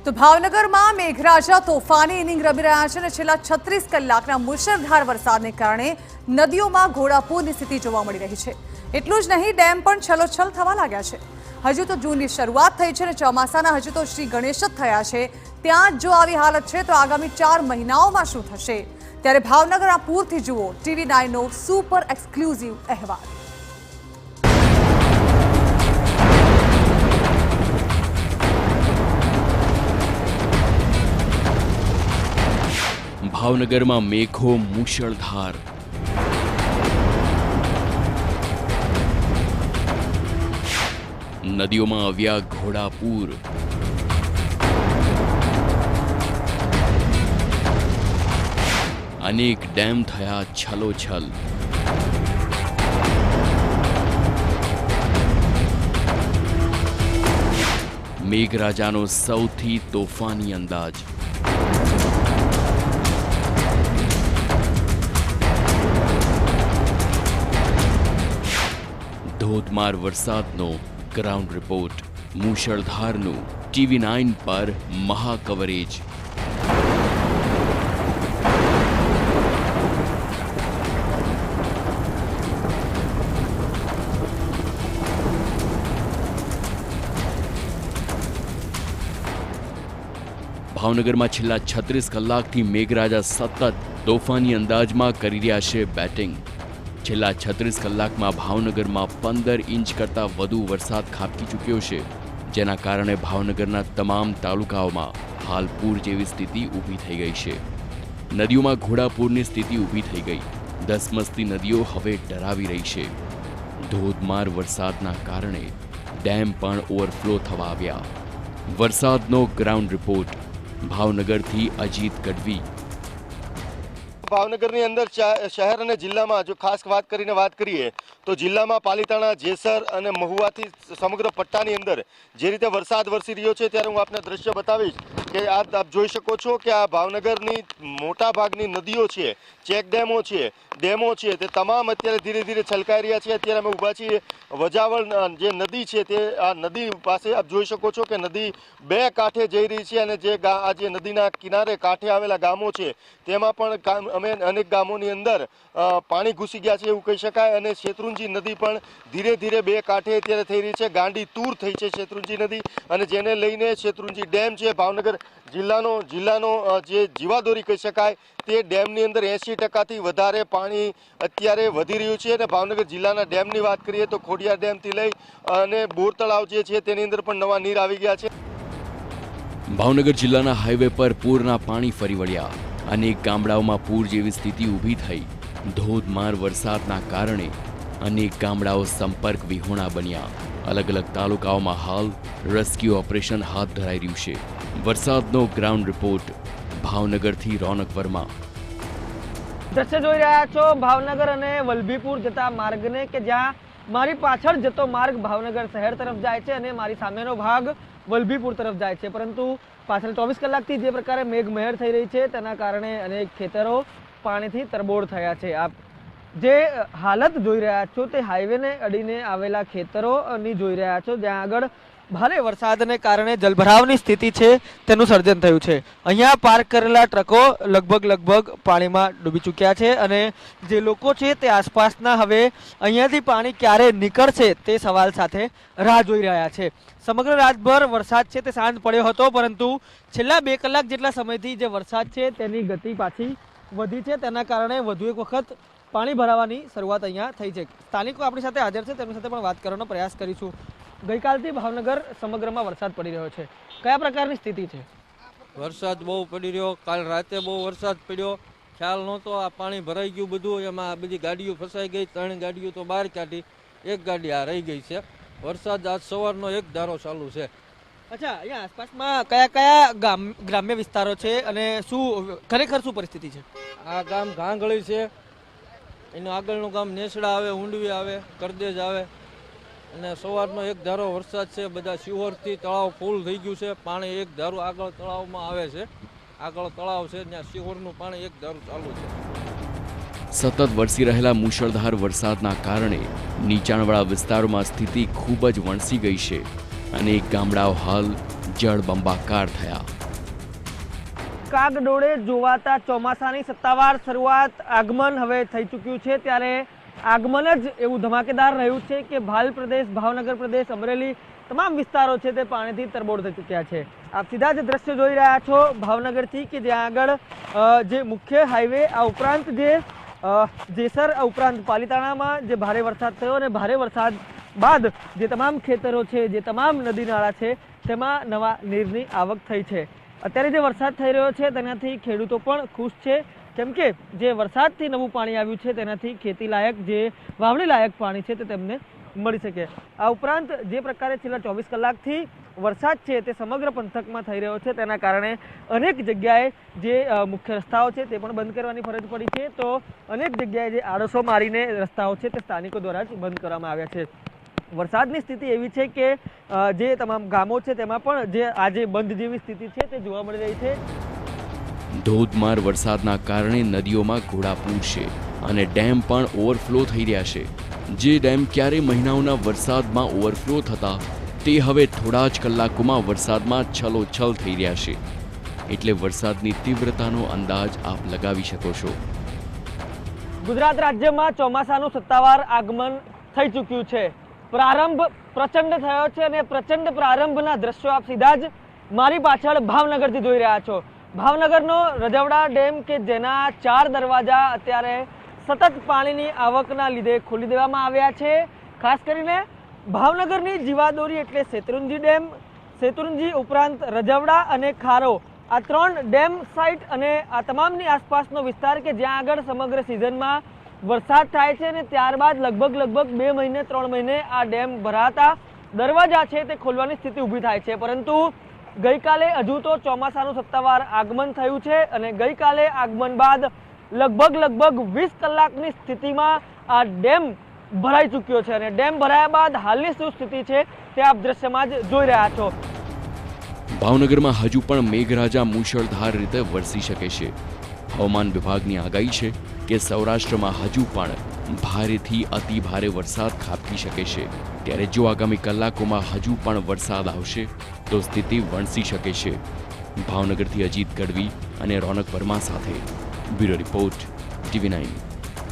તો ભાવનગરમાં મેઘરાજા તોફાની ઇનિંગ રમી રહ્યા છે અને છેલ્લા 36 કલાકના મુશળધાર વરસાદને કારણે નદીઓમાં ઘોડાપૂરની સ્થિતિ જોવા મળી રહી છે। એટલું જ નહીં, ડેમ પણ છલોછલ થવા લાગ્યા છે। હજુ તો જૂનની શરૂઆત થઈ છે અને ચોમાસાના હજુ તો શ્રી ગણેશ જ થયા છે। ત્યાં જો આવી હાલત છે તો આગામી 4 મહિનાઓમાં શું થશે? ત્યારે ભાવનગરના પૂરથી જુઓ TV9નો સુપર એક્સક્લુઝિવ અહેવાલ। ભાવનગરમાં મેઘો મુશળધાર, નદીઓમાં આવ્યા ઘોડાપૂર, અનેક ડેમ થયા છલોછલ, મેઘરાજાનો સૌથી તોફાની અંદાજ। ધોધમાર વરસાદનો ગ્રાઉન્ડ રિપોર્ટ, મુશળધારનું TV9 પર મહા કવરેજ। ભાવનગરમાં છેલ્લા 36 કલાકથી મેઘરાજા સતત તોફાની અંદાજમાં કરી રહ્યા છે બેટિંગ। છેલ્લા 36 કલાકમાં ભાવનગરમાં 15 ઇંચ કરતાં વધુ વરસાદ ખાબકી ચૂક્યો છે, જેના કારણે ભાવનગરના તમામ તાલુકાઓમાં હાલ પૂર જેવી સ્થિતિ ઊભી થઈ ગઈ છે। નદીઓમાં ઘોડાપૂરની સ્થિતિ ઊભી થઈ ગઈ। ધસમસતી નદીઓ હવે ડરાવી રહી છે। ધોધમાર વરસાદના કારણે ડેમ પણ ઓવરફ્લો થવા આવ્યા। વરસાદનો ગ્રાઉન્ડ રિપોર્ટ, ભાવનગરથી અજીત ગઢવી। ભાવનગરની અંદર શહેર અને જિલ્લામાં જો ખાસ વાત કરીએ તો જિલ્લામાં પાલિતાણા, જેસર અને મહુવાથી સમગ્ર પટ્ટાની અંદર જે રીતે વરસાદ વરસી રહ્યો છે, ત્યારે હું આપને દ્રશ્ય બતાવીશ કે આપ જોઈ શકો છો કે આ ભાવનગરની મોટા ભાગની નદીઓ છે, ચેક ડેમો છે, તે તમામ અત્યારે ધીરે ધીરે છલકાઈ રહ્યા છે। અત્યારે અમે ઊભા છીએ વજાવળ જે નદી છે તે આ નદી પાસે આપ જોઈ શકો છો કે નદી બે કાંઠે જઈ રહી છે અને જે નદીના કિનારે કાંઠે આવેલા ગામો છે તેમાં પણ અમે અનેક ગામોની અંદર પાણી ઘૂસી ગયા છે એવું કહી શકાય। અને શેત્રુંજી નદી પણ ધીરે ધીરે બે કાંઠે અત્યારે થઈ રહી છે। ગાંડી તૂર થઈ છે શેત્રુંજી નદી, અને જેને લઈને શેત્રુંજી ડેમ છે ભાવનગર જિલ્લાનો જે જીવાદોરી કહી શકાય તે ડેમની અંદર 80%થી વધારે પાણી અત્યારે વધી રહ્યું છે। અને ભાવનગર જિલ્લાના ડેમની વાત કરીએ તો ખોડિયાર ડેમથી લઈ અને બોર તળાવ જે છે તેની અંદર પણ નવા નીર આવી ગયા છે। ભાવનગર જિલ્લાના હાઈવે પર પૂરના પાણી ફરી વળ્યા। અનેક ગામડાઓમાં પૂર જેવી સ્થિતિ ઊભી થઈ। ધોધમાર વરસાદના કારણે અનેક ગામડાઓ સંપર્ક વિહોણા બન્યા। અલગ અલગ તાલુકાઓમાં હાલ રેસ્ક્યુ ઓપરેશન હાથ ધરાઈ રહ્યું છે। વરસાદનો ગ્રાઉન્ડ રિપોર્ટ, ભાવનગરથી રોનક વર્મા। દ્રશ્ય જોઈ રહ્યા છો ભાવનગર અને વલભીપુર જતા માર્ગને, કે જ્યાં મારી પાછળ જતો માર્ગ ભાવનગર શહેર તરફ જાય છે અને મારી સામેનો ભાગ વલભીપુર તરફ જાય છે। પરંતુ પાછળ 24 કલાકથી જે પ્રકારે મેઘમહેર થઈ રહી છે તેના કારણે અનેક ખેતરો પાણીથી તરબોળ થયા છે। આપ જે હાલત જોઈ રહ્યા છો તે હાઈવેને અડીને આવેલા ખેતરોની જોઈ રહ્યા છો, જ્યાં આગળ ભારે વરસાદને કારણે જલભરાવની સ્થિતિ છે તેનું સર્જન થયું છે। અહીંયા પાર્ક કરેલા ટ્રકો લગભગ પાણીમાં ડૂબી ચૂક્યા છે અને જે લોકો છે તે આસપાસના હવે અહીંયાથી પાણી ક્યારે નીકળશે તે સવાલ સાથે રાહ જોઈ રહ્યા છે। સમગ્ર રાતભર વરસાદ છે તે શાંત પડ્યો હતો, પરંતુ છેલ્લા 2 કલાક જેટલા સમયથી જે વરસાદ છે તેની ગતિ પાછી વધી છે। તેના કારણે વધુ એક વખત પાણી ભરાવાની શરૂઆત અહીંયા થઈ છે। સ્થાનિકો આપણી સાથે હાજર છે, તેમની સાથે પણ વાત કરવાનો પ્રયાસ કરીશું। ગઈકાલથી ભાવનગર સમગ્રમાં વરસાદ પડી રહ્યો છે, કયા પ્રકારની સ્થિતિ છે? વરસાદ બહુ પડી રહ્યો, કાલ રાતે બહુ વરસાદ પડ્યો, ખ્યાલ નહોતો, આ પાણી ભરાઈ ગયું બધું, એમાં બધી ગાડીઓ ફસાઈ ગઈ। 3 ગાડીઓ તો બહાર કાઢી, 1 ગાડી આ રહી ગઈ છે। વરસાદ આજ સવારનો એક ધારો ચાલુ છે। અચ્છા, અહીંયા આસપાસમાં કયા ગ્રામ્ય વિસ્તારો છે અને ખરેખર શું પરિસ્થિતિ છે? આ ગામ ઘાંગળી છે, એનું આગળનું ગામ નેસડા આવે, ઊંડવી આવે, કરદેજ આવે, અને સવારનો એક ધારો વરસાદ છે। બધા શિહોરથી તળાવ ફૂલ થઈ ગયું છે। પાણી એક ધારું આગળ તળાવમાં આવે છે, આગળ તળાવ છે ત્યાં શિહોરનું પાણી એક ધારું ચાલુ છે। સતત વરસી રહેલા મુશળધાર વરસાદના કારણે નીચાણવાળા વિસ્તારોમાં સ્થિતિ ખૂબ જ વણસી ગઈ છે। અનેક ગામડાઓ હાલ જળબંબાકાર થયા. કાગડોળે જોવાતા ચોમાસાની સત્તાવાર શરૂઆત આગમન હવે થઈ ચૂક્યું છે. ત્યારે આગમન જ એવું ધમાકેદાર રહ્યું છે કે ભાલ પ્રદેશ, ભાવનગર પ્રદેશ, અમરેલી તમામ વિસ્તારો છે તે પાણીથી તરબોળ થઈ ચૂક્યા છે. આપ સીધા જ દ્રશ્ય જોઈ રહ્યા છો ભાવનગરથી કે જ્યાં આગળ જે મુખ્ય હાઈવે, આ ઉપરાંત જે જેસર, આ ઉપરાંત પાલિતાણામાં જે ભારે વરસાદ થયો અને ભારે વરસાદ બાદ જે તમામ ખેતરો છે, જે તમામ નદી નાળા છે તેમાં નવા નીરની આવક થઈ છે. અત્યારે જે વરસાદ થઈ રહ્યો છે તેનાથી ખેડૂતો પણ ખુશ છે, કેમ કે જે વરસાદથી નવું પાણી આવ્યું છે તેનાથી ખેતી લાયક, જે વાવણી લાયક પાણી છે તે તેમને મળી શકે. આ ઉપરાંત જે પ્રકારે છેલ્લા 24 કલાકથી વરસાદ છે તે સમગ્ર પંથકમાં થઈ રહ્યો છે તેના કારણે અનેક જગ્યાએ જે મુખ્ય રસ્તાઓ છે તે પણ બંધ કરવાની ફરજ પડી છે. તો અનેક જગ્યાએ જે આડસો મારીને રસ્તાઓ છે તે સ્થાનિકો દ્વારા જ બંધ કરવામાં આવ્યા છે. વરસાદની સ્થિતિ એવી છે કે જે તમામ ગામો છે તેમાં પણ જે આજે બંધ જેવી સ્થિતિ છે તે જોવા મળી રહી છે. ધોધમાર વરસાદના કારણે નદીઓમાં ઘોડાપૂર છે અને ડેમ પણ ઓવરફ્લો થઈ રહ્યા છે. જે ડેમ ક્યારે મહિનાઓના વરસાદમાં ઓવરફ્લો થતા તે હવે થોડા જ કલાકોમાં વરસાદમાં છલોછલ થઈ રહ્યા છે. એટલે વરસાદની તીવ્રતાનો અંદાજ આપ લગાવી શકો છો. ગુજરાત રાજ્યમાં ચોમાસાનું સત્તાવાર આગમન થઈ ચૂક્યું છે. પ્રારંભ પ્રચંડ થયો છે અને પ્રચંડ પ્રારંભના દ્રશ્યો આપ સીધા જ મારી પાછળ ભાવનગરથી જોઈ રહ્યા છો. ભાવનગરનો રજવડા ડેમ કે જેના 4 દરવાજા અત્યારે સતત પાણીની આવકના લીધે ખોલી દેવામાં આવ્યા છે. ખાસ કરીને ભાવનગરની જીવાદોરી એટલે શેત્રુંજી ડેમ, શેત્રુંજી ઉપરાંત રજવડા અને ખારો, આ 3 ડેમ સાઇટ અને આ તમામની આસપાસનો વિસ્તાર કે જ્યાં આગળ સમગ્ર સિઝનમાં વરસાદ થાય છે અને ત્યારબાદ લગભગ 2 મહિને 3 મહિને આ ડેમ ભરાતા દરવાજા છે તે ખોલવાની સ્થિતિ ઊભી થાય છે. પરંતુ ગઈકાલે હજુ તો ચોમાસાનું સત્તાવાર આગમન થયું છે અને ગઈકાલે આગમન બાદ લગભગ 20 કલાકની સ્થિતિમાં આ ડેમ ભરાઈ ચૂક્યો છે અને ડેમ ભરાયા બાદ હાલની શું સ્થિતિ છે તે આપ દ્રશ્યમાં જ જોઈ રહ્યા છો. ભાવનગરમાં હજુ પણ મેઘરાજા મુશળધાર રીતે વરસી શકે છે. હવામાન વિભાગની આગાહી છે કે સૌરાષ્ટ્રમાં હજુ પણ ભારેથી અતિ ભારે વરસાદ ખાબકી શકે છે. ત્યારે જો આગામી કલાકોમાં હજુ પણ વરસાદ આવશે તો સ્થિતિ વણસી શકે છે. ભાવનગરથી અજીત ગઢવી અને રોનક વર્મા સાથે બ્યુરો રિપોર્ટ, TV9.